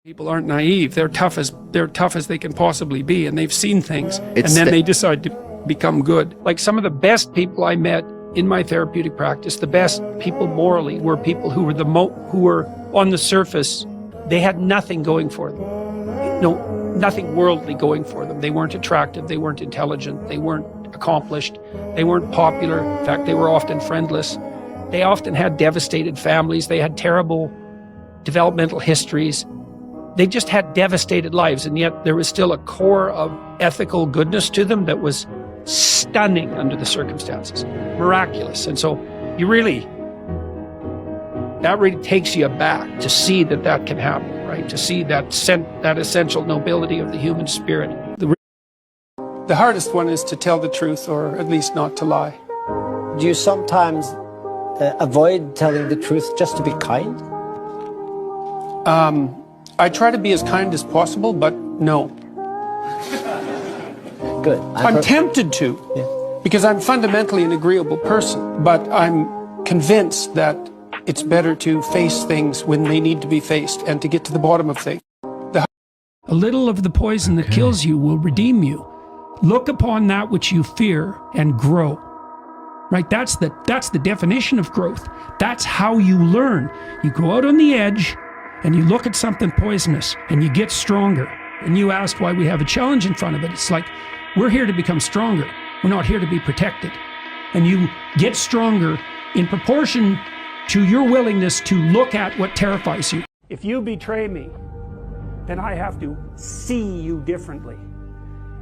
People aren't naive. They're tough as they can possibly be, and they've seen things, and then they decide to become good. Like some of the best people I met in my therapeutic practice, the best people morally, were people who were on the surface. They had nothing going for them. No, nothing worldly going for them. They weren't attractive. They weren't intelligent. They weren't accomplished. They weren't popular. In fact, they were often friendless. They often had devastated families. They had terrible developmental histories. They just had devastated lives, and yet there was still a core of ethical goodness to them that was stunning under the circumstances, miraculous. And so that really takes you aback to see that can happen, right? To see that essential nobility of the human spirit. The hardest one is to tell the truth, or at least not to lie. Do you sometimes avoid telling the truth just to be kind? I try to be as kind as possible, but no. Good. I'm tempted to, because I'm fundamentally an agreeable person, but I'm convinced that it's better to face things when they need to be faced and to get to the bottom of things. A little of the poison that kills you will redeem you. Look upon that which you fear and grow. Right? That's the definition of growth. That's how you learn. You go out on the edge and you look at something poisonous and you get stronger. And you asked why we have a challenge in front of it. It's like, we're here to become stronger. We're not here to be protected. And you get stronger in proportion to your willingness to look at what terrifies you. If you betray me, then I have to see you differently.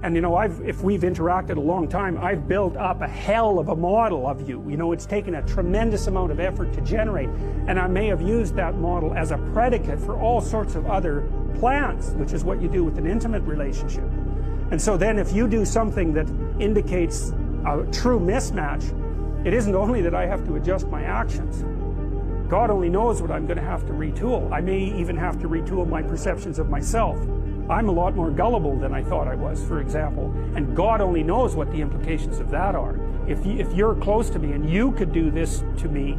And if we've interacted a long time, I've built up a hell of a model of you. It's taken a tremendous amount of effort to generate. And I may have used that model as a predicate for all sorts of other plans, which is what you do with an intimate relationship. And so then if you do something that indicates a true mismatch, it isn't only that I have to adjust my actions. God only knows what I'm going to have to retool. I may even have to retool my perceptions of myself. I'm a lot more gullible than I thought I was, for example, and God only knows what the implications of that are. If you're close to me and you could do this to me,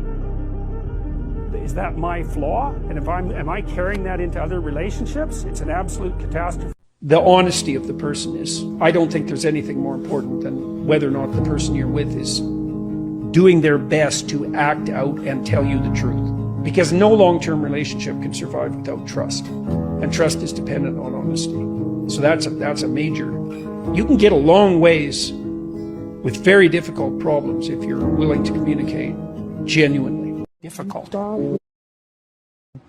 is that my flaw? And am I carrying that into other relationships? It's an absolute catastrophe. The honesty of the person is, I don't think there's anything more important than whether or not the person you're with is doing their best to act out and tell you the truth. Because no long-term relationship can survive without trust. And trust is dependent on honesty. So that's a major. You can get a long ways with very difficult problems if you're willing to communicate genuinely. Difficult.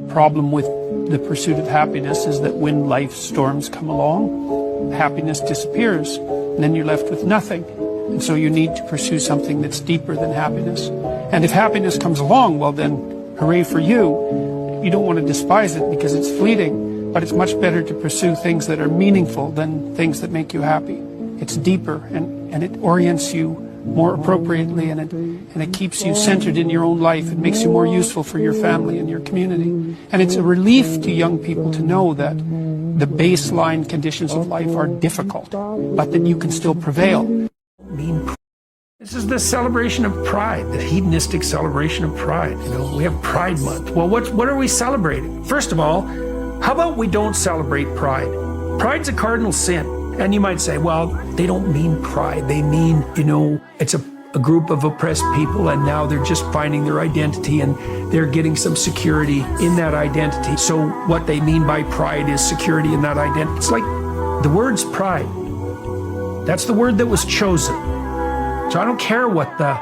Problem with the pursuit of happiness is that when life storms come along, happiness disappears, and then you're left with nothing. And so you need to pursue something that's deeper than happiness. And if happiness comes along, well then, hooray for you. You don't want to despise it because it's fleeting, but it's much better to pursue things that are meaningful than things that make you happy. It's deeper, and it orients you more appropriately, and it keeps you centered in your own life. It makes you more useful for your family and your community. And it's a relief to young people to know that the baseline conditions of life are difficult, but that you can still prevail. This is the celebration of pride, the hedonistic celebration of pride. We have Pride Month. Well, what are we celebrating? First of all, how about we don't celebrate pride? Pride's a cardinal sin. And you might say, well, they don't mean pride. They mean, it's a group of oppressed people, and now they're just finding their identity and they're getting some security in that identity. So what they mean by pride is security in that identity. It's like the word's pride. That's the word that was chosen. So I don't care what the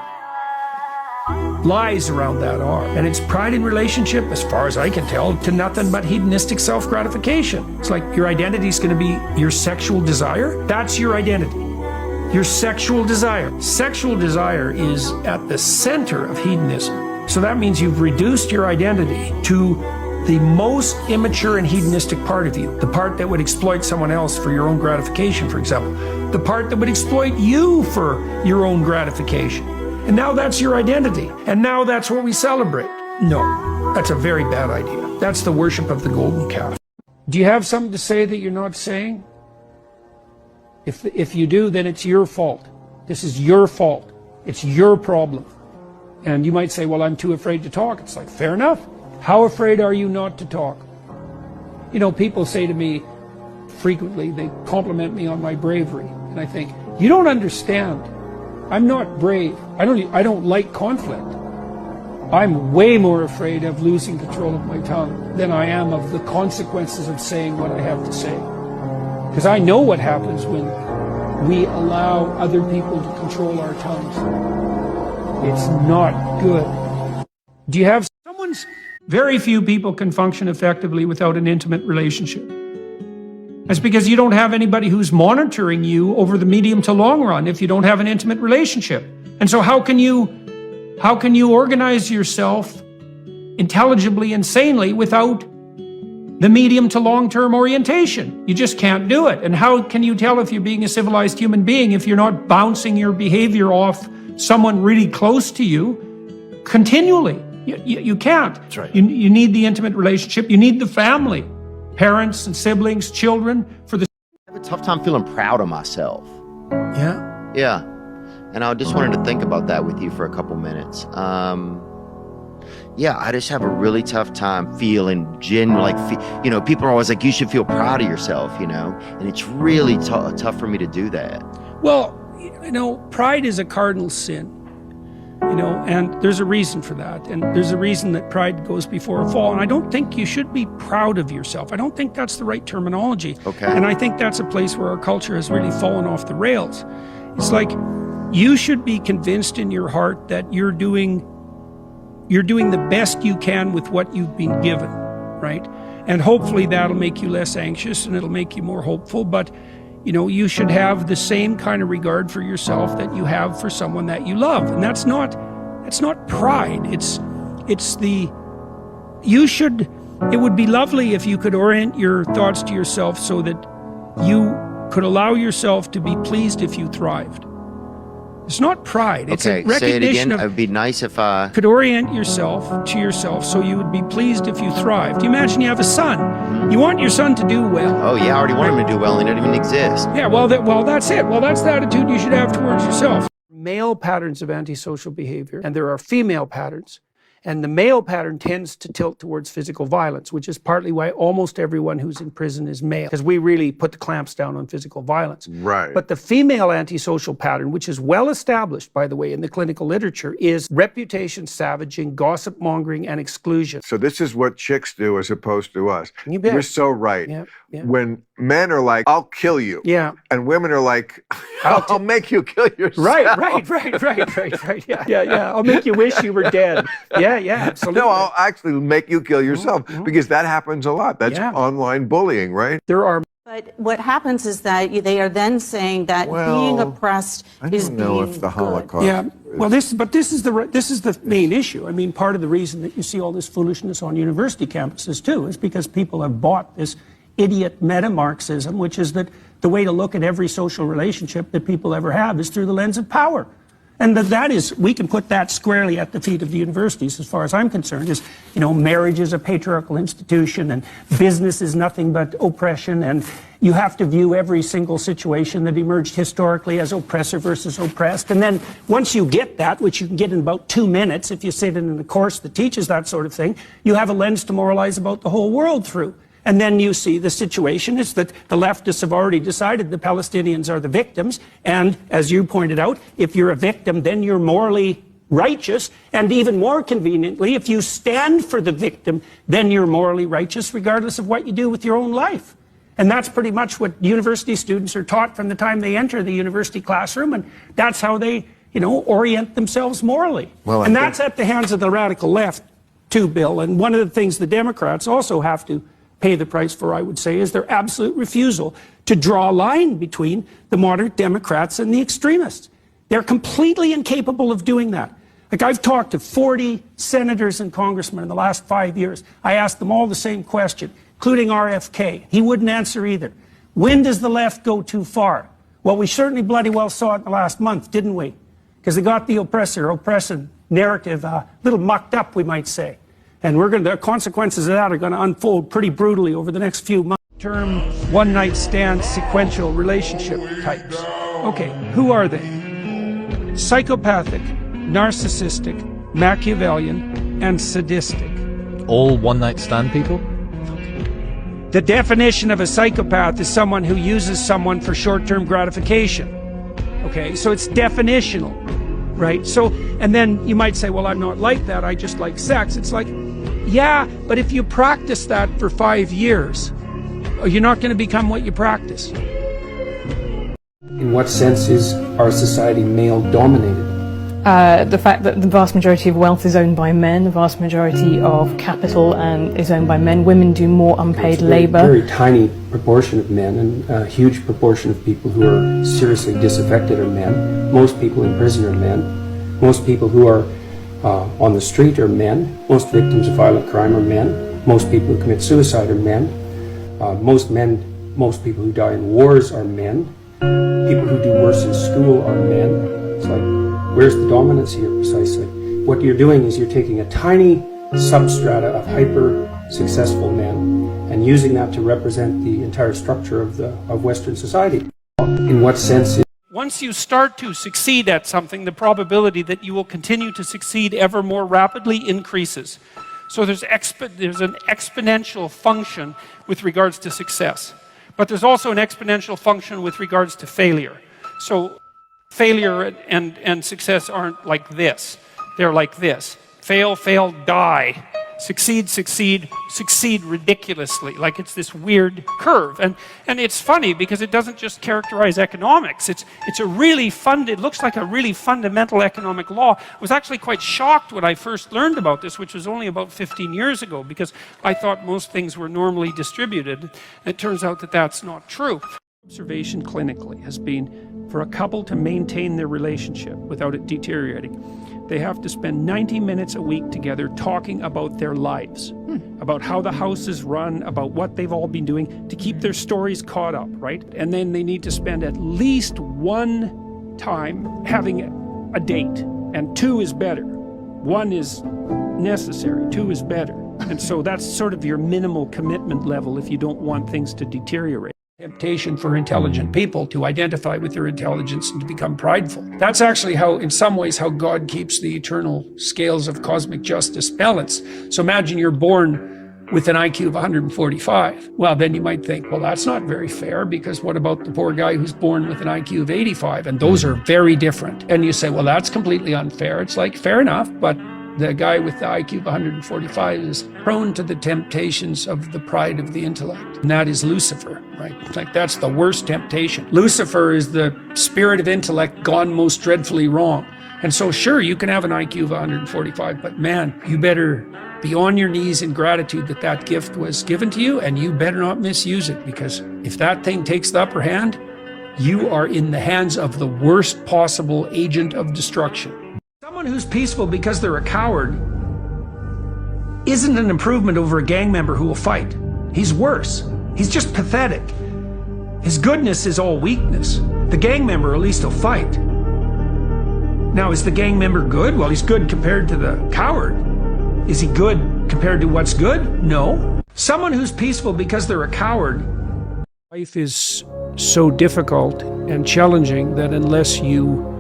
lies around that are. And it's pride in relationship, as far as I can tell, to nothing but hedonistic self-gratification. It's like your identity is going to be your sexual desire. That's your identity. Your sexual desire. Sexual desire is at the center of hedonism. So that means you've reduced your identity to the most immature and hedonistic part of you. The part that would exploit someone else for your own gratification, for example. The part that would exploit you for your own gratification. And now that's your identity. And now that's what we celebrate. No, that's a very bad idea. That's the worship of the golden calf. Do you have something to say that you're not saying? If you do, then it's your fault. This is your fault. It's your problem. And you might say, well, I'm too afraid to talk. It's like, fair enough. How afraid are you not to talk? You know, people say to me frequently, they compliment me on my bravery, and I think, you don't understand. I'm not brave. I don't like conflict. I'm way more afraid of losing control of my tongue than I am of the consequences of saying what I have to say. Because I know what happens when we allow other people to control our tongues. It's not good. Do you have someone's... Very few people can function effectively without an intimate relationship. That's because you don't have anybody who's monitoring you over the medium to long run if you don't have an intimate relationship. And so how can you organize yourself intelligibly and sanely without the medium to long-term orientation? You just can't do it. And how can you tell if you're being a civilized human being if you're not bouncing your behavior off someone really close to you continually? You can't. That's right. You need the intimate relationship. You need the family, parents and siblings, children, for the... I have a tough time feeling proud of myself. Yeah. Yeah. And I just wanted to think about that with you for a couple minutes. Yeah, I just have a really tough time feeling you know, people are always like, you should feel proud of yourself, you know, and it's really tough for me to do that. Well, you know, pride is a cardinal sin, you know, and there's a reason for that. And there's a reason that pride goes before a fall. And I don't think you should be proud of yourself. I don't think that's the right terminology. Okay. And I think that's a place where our culture has really fallen off the rails. It's like, you should be convinced in your heart that you're doing the best you can with what you've been given, right? And hopefully that'll make you less anxious and it'll make you more hopeful. But, you know, you should have the same kind of regard for yourself that you have for someone that you love. And that's not pride. It would be lovely if you could orient your thoughts to yourself so that you could allow yourself to be pleased if you thrived. It's not pride. It's a recognition say it again. of... It would be nice if I could orient yourself to yourself so you would be pleased if you thrived. You imagine you have a son. You want your son to do well. Oh yeah, I already want him to do well, and he doesn't even exist. Yeah, well, that's it. Well, that's the attitude you should have towards yourself. Male patterns of antisocial behavior, and there are female patterns. And the male pattern tends to tilt towards physical violence, which is partly why almost everyone who's in prison is male, because we really put the clamps down on physical violence. Right. But the female antisocial pattern, which is well established, by the way, in the clinical literature, is reputation savaging, gossip mongering, and exclusion. So this is what chicks do as opposed to us. You bet. You're so right. Yeah, yeah. When men are like, I'll kill you. Yeah. And women are like, I'll make you kill yourself. Right. Yeah. I'll make you wish you were dead. Yeah, absolutely. No, I'll actually make you kill yourself because that happens a lot. That's online bullying, right? There are... But what happens is that they are then saying that being oppressed is being I don't know if the Holocaust... Yeah, well, this is the main issue. I mean, part of the reason that you see all this foolishness on university campuses, too, is because people have bought this idiot meta-Marxism, which is that the way to look at every social relationship that people ever have is through the lens of power. And that is, we can put that squarely at the feet of the universities, as far as I'm concerned, is, you know, marriage is a patriarchal institution and business is nothing but oppression, and you have to view every single situation that emerged historically as oppressor versus oppressed. And then once you get that, which you can get in about 2 minutes if you sit in a course that teaches that sort of thing, you have a lens to moralize about the whole world through. And then you see the situation is that the leftists have already decided the Palestinians are the victims. And as you pointed out, if you're a victim, then you're morally righteous. And even more conveniently, if you stand for the victim, then you're morally righteous, regardless of what you do with your own life. And that's pretty much what university students are taught from the time they enter the university classroom. And that's how they, you know, orient themselves morally. And that's at the hands of the radical left, too, Bill. And one of the things the Democrats also have to pay the price for, I would say, is their absolute refusal to draw a line between the moderate Democrats and the extremists. They're completely incapable of doing that. Like, I've talked to 40 senators and congressmen in the last 5 years. I asked them all the same question, including RFK. He wouldn't answer either. When does the left go too far? Well, we certainly bloody well saw it in the last month, didn't we? Because they got the oppressor-oppressor narrative a little mucked up, we might say. And the consequences of that are going to unfold pretty brutally over the next few months. Term one-night stand sequential relationship types. Okay, who are they? Psychopathic, narcissistic, Machiavellian, and sadistic. All one-night stand people? The definition of a psychopath is someone who uses someone for short-term gratification. Okay, so it's definitional, right? So, and then you might say, well, I'm not like that, I just like sex. It's like, yeah, but if you practice that for 5 years, you're not going to become what you practice. In what sense is our society male-dominated? The fact that the vast majority of wealth is owned by men, the vast majority of capital is owned by men. Women do more unpaid labour. Very tiny proportion of men, and a huge proportion of people who are seriously disaffected are men. Most people in prison are men. Most people who are on the street are men. Most victims of violent crime are men. Most people who commit suicide are men. Most people who die in wars are men. People who do worse in school are men. It's like, where's the dominance here precisely? What you're doing is you're taking a tiny substrata of hyper-successful men and using that to represent the entire structure of Western society. In what sense? Once you start to succeed at something, the probability that you will continue to succeed ever more rapidly increases. So there's an exponential function with regards to success. But there's also an exponential function with regards to failure. So failure and success aren't like this. They're like this. Fail, fail, die. Succeed, succeed, succeed ridiculously. Like it's this weird curve. And it's funny because it doesn't just characterize economics. It's a really it looks like a really fundamental economic law. I was actually quite shocked when I first learned about this, which was only about 15 years ago, because I thought most things were normally distributed. It turns out that that's not true. Observation clinically has been for a couple to maintain their relationship without it deteriorating. They have to spend 90 minutes a week together talking about their lives, about how the house is run, about what they've all been doing to keep their stories caught up, right? And then they need to spend at least one time having a date, and 2 is better. 1 is necessary, 2 is better. And so that's sort of your minimal commitment level if you don't want things to deteriorate. Temptation for intelligent people to identify with their intelligence and to become prideful. That's actually how, in some ways, how God keeps the eternal scales of cosmic justice balanced. So imagine you're born with an IQ of 145. Well, then you might think, well, that's not very fair, because what about the poor guy who's born with an IQ of 85? And those are very different. And you say, well, that's completely unfair. It's like, fair enough, but the guy with the IQ of 145 is prone to the temptations of the pride of the intellect. And that is Lucifer, right? It's like, that's the worst temptation. Lucifer is the spirit of intellect gone most dreadfully wrong. And so sure, you can have an IQ of 145, but man, you better be on your knees in gratitude that that gift was given to you, and you better not misuse it, because if that thing takes the upper hand, you are in the hands of the worst possible agent of destruction. Someone who's peaceful because they're a coward isn't an improvement over a gang member who will fight. He's worse. He's just pathetic. His goodness is all weakness. The gang member at least will fight. Now, is the gang member good? Well, he's good compared to the coward. Is he good compared to what's good? No. Someone who's peaceful because they're a coward. Life is so difficult and challenging that unless you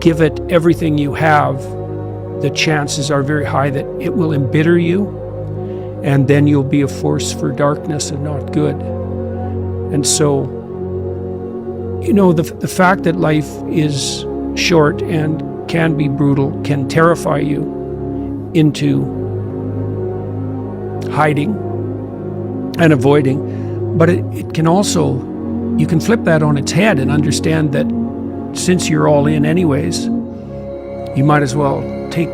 give it everything you have, the chances are very high that it will embitter you, and then you'll be a force for darkness and not good. And so, you know, the fact that life is short and can be brutal can terrify you into hiding and avoiding, but it can also, you can flip that on its head and understand that since you're all in anyways, you might as well take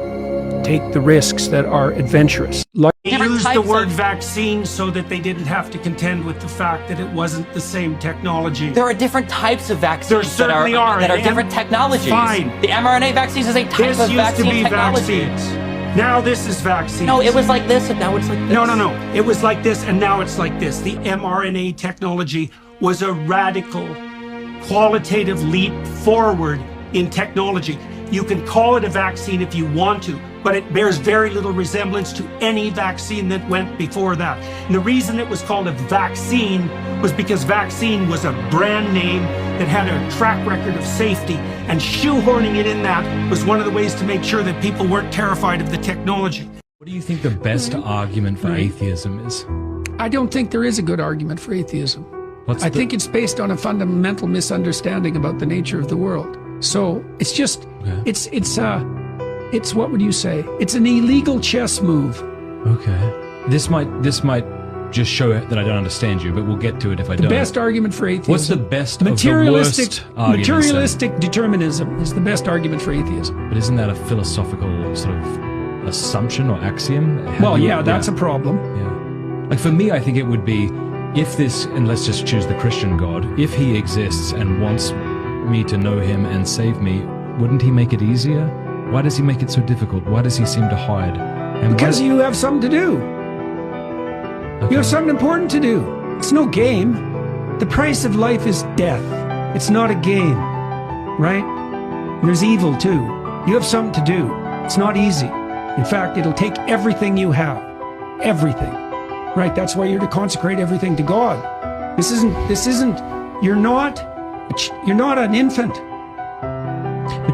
the risks that are adventurous. They used the word vaccine so that they didn't have to contend with the fact that it wasn't the same technology. There are different types of vaccines There certainly that are different technologies. Fine. The mRNA vaccines is a type of vaccine technology. Vaccines. Now this is vaccines. No, it was like this and now it's like this. No. It was like this and now it's like this. The mRNA technology was a radical, qualitative leap forward in technology. You can call it a vaccine if you want to, but it bears very little resemblance to any vaccine that went before that. And the reason it was called a vaccine was because vaccine was a brand name that had a track record of safety, and shoehorning it in that was one of the ways to make sure that people weren't terrified of the technology. What do you think the best argument for atheism is? I don't think there is a good argument for atheism. I think it's based on a fundamental misunderstanding about the nature of the world. So it's just, it's what would you say? It's an illegal chess move. Okay. This might just show that I don't understand you, but we'll get to it if I don't. The best argument for atheism. What's the best of the worst arguments? Materialistic determinism is the best argument for atheism. But isn't that a philosophical sort of assumption or axiom? That's a problem. Yeah. Like for me, I think it would be if this, and let's just choose the Christian God, if he exists and wants me to know him and save me, wouldn't he make it easier? Why does he make it so difficult? Why does he seem to hide? And because you have something to do. Okay. You have something important to do. It's no game. The price of life is death. It's not a game, right? There's evil too. You have something to do. It's not easy. In fact, it'll take everything you have. Everything. Right? That's why you're to consecrate everything to God. You're not an infant.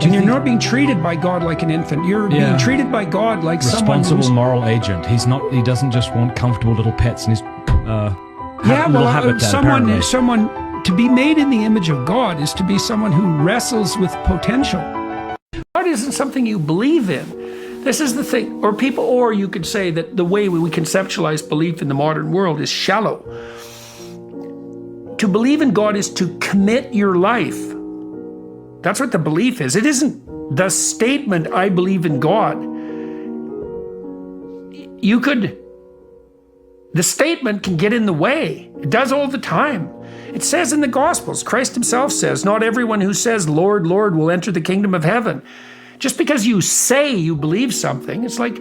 And you're not being treated by God like an infant. You're being treated by God like someone responsible moral agent. He doesn't just want comfortable little pets in his habitat. Someone to be made in the image of God is to be someone who wrestles with potential. God isn't something you believe in. This is the thing. Or you could say that the way we conceptualize belief in the modern world is shallow. To believe in God is to commit your life. That's what the belief is. It isn't the statement, I believe in God. The statement can get in the way. It does all the time. It says in the Gospels, Christ himself says, not everyone who says, Lord, Lord, will enter the kingdom of heaven. Just because you say you believe something, it's like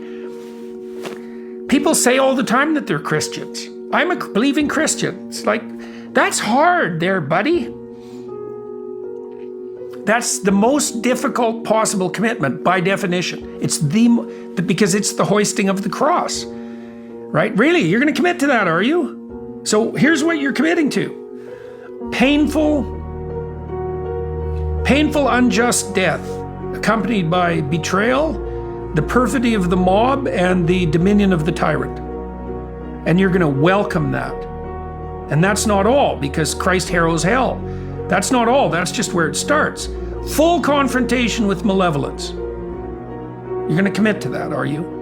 people say all the time that they're Christians. I'm a believing Christian. It's like, that's hard there, buddy. That's the most difficult possible commitment by definition. It's because it's the hoisting of the cross, right? Really, you're going to commit to that, are you? So here's what you're committing to. Painful, unjust death, accompanied by betrayal, the perfidy of the mob, and the dominion of the tyrant. And you're going to welcome that. And that's not all, because Christ harrows hell. That's not all, that's just where it starts. Full confrontation with malevolence. You're going to commit to that, are you?